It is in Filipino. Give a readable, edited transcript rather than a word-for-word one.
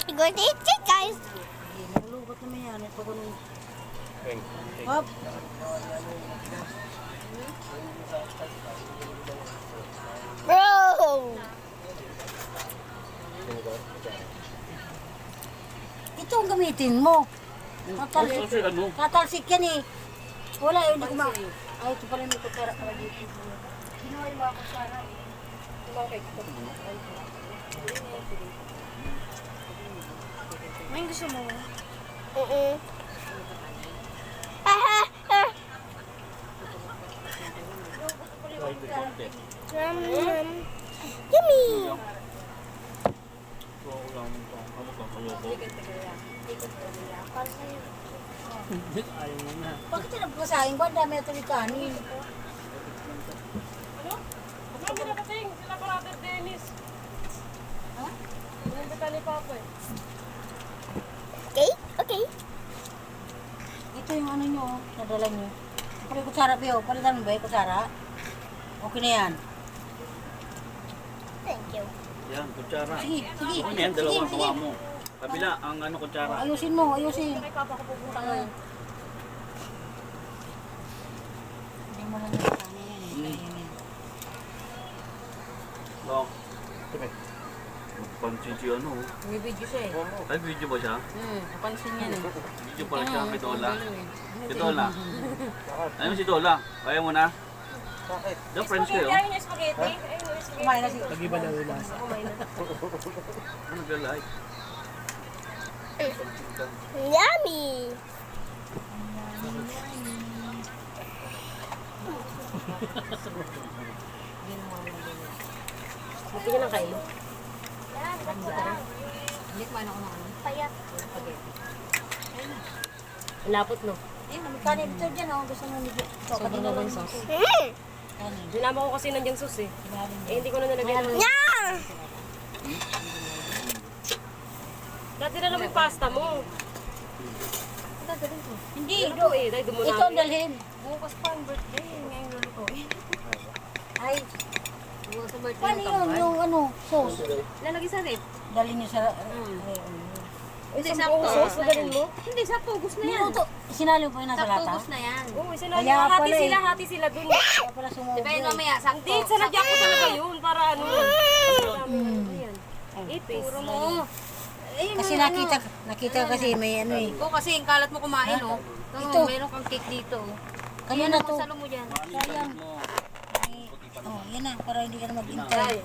I'm going to eat it, guys. Nalulubot naman yan. Ito ko nung... Peng. Hop! Bro! Ito ang gamitin mo. Kasi ano? Tatalsik yan eh. Wala, hindi ko ma... Ay, ito pala may kutsara pala dito. Kinuha yung mga kutsara eh. May gusto mo? Ah, ah. Yummy! Ayaw mo na. Bakit tinapkasahin ko? Ang dami na tuloy kanin. Hindi na kasing sila brother Dennis. Ha? Yung bita ni Papa eh. Okay, okay. Ito yung ano nyo, nadala nyo. Pari kutsara pa yun. Palitan mo ba yung kutsara? Okay na yan. Thank you. Yan, kutsara. Sige, sige. Ano yan, dalawang kawa mo. Kabila, ang ano kutsara. Ayusin mo, ayusin. Kay Papa ko pupunta ngayon. Hindi mo lang yung kanin yan eh. Kaya yan. Long. Pansin siya ano. May video siya eh. Ay, video ba siya? Napansin niya eh. Video pala siya kay Dola. Si Dola. Ayaw mo si Dola. Kaya mo na? Bakit? Diyan, friends kayo. Ayaw niya spaghetti. Ayaw niya spaghetti. Kumain na siya. Nag-iba na ulas. Kumain na. Ano naglalay? Yummy! Bigyan ng kailo. Hindi kumain ako ng ano. Payat. Lapot no. Eh, may kanin dito dyan oh. Gusto mo nigyan. Sobrang naman sauce. Kanin. Dinama ko kasi nandiyan sauce eh. Eh hindi ko na nalagyan ng... Yeah! Dati na lang yung pasta mo. Hindi, Ito eh. Dahil dumo ito ang dalhin. Bukas pa ang birthday. Ngayon lulutuin. Ay, Bukas ang birthday paano yun? Yung ano, sauce. Lalagay sa rep. Dali niyo sa... Hindi, sakto. Sauce na ganin mo? Hindi, sakto. Ugos na yan. Minuto. Sinali mo pa yun nasa lata? na yan. Oo, isa na Kaya yan. pala eh. Hati sila dun. Kaya pala sumobra. Diba yun mamaya, sakto. Hindi, sanadya ko talaga yun para ano. Ipis. Puro mo. Kasi nakita kasi may ano eh. Oo, kasi yung kalat mo kumain, oh. Ito. Meron kang cake dito. Kaya na to. Salo mo dyan. Sayang. Oh, yan na. Para hindi ka na maghintay.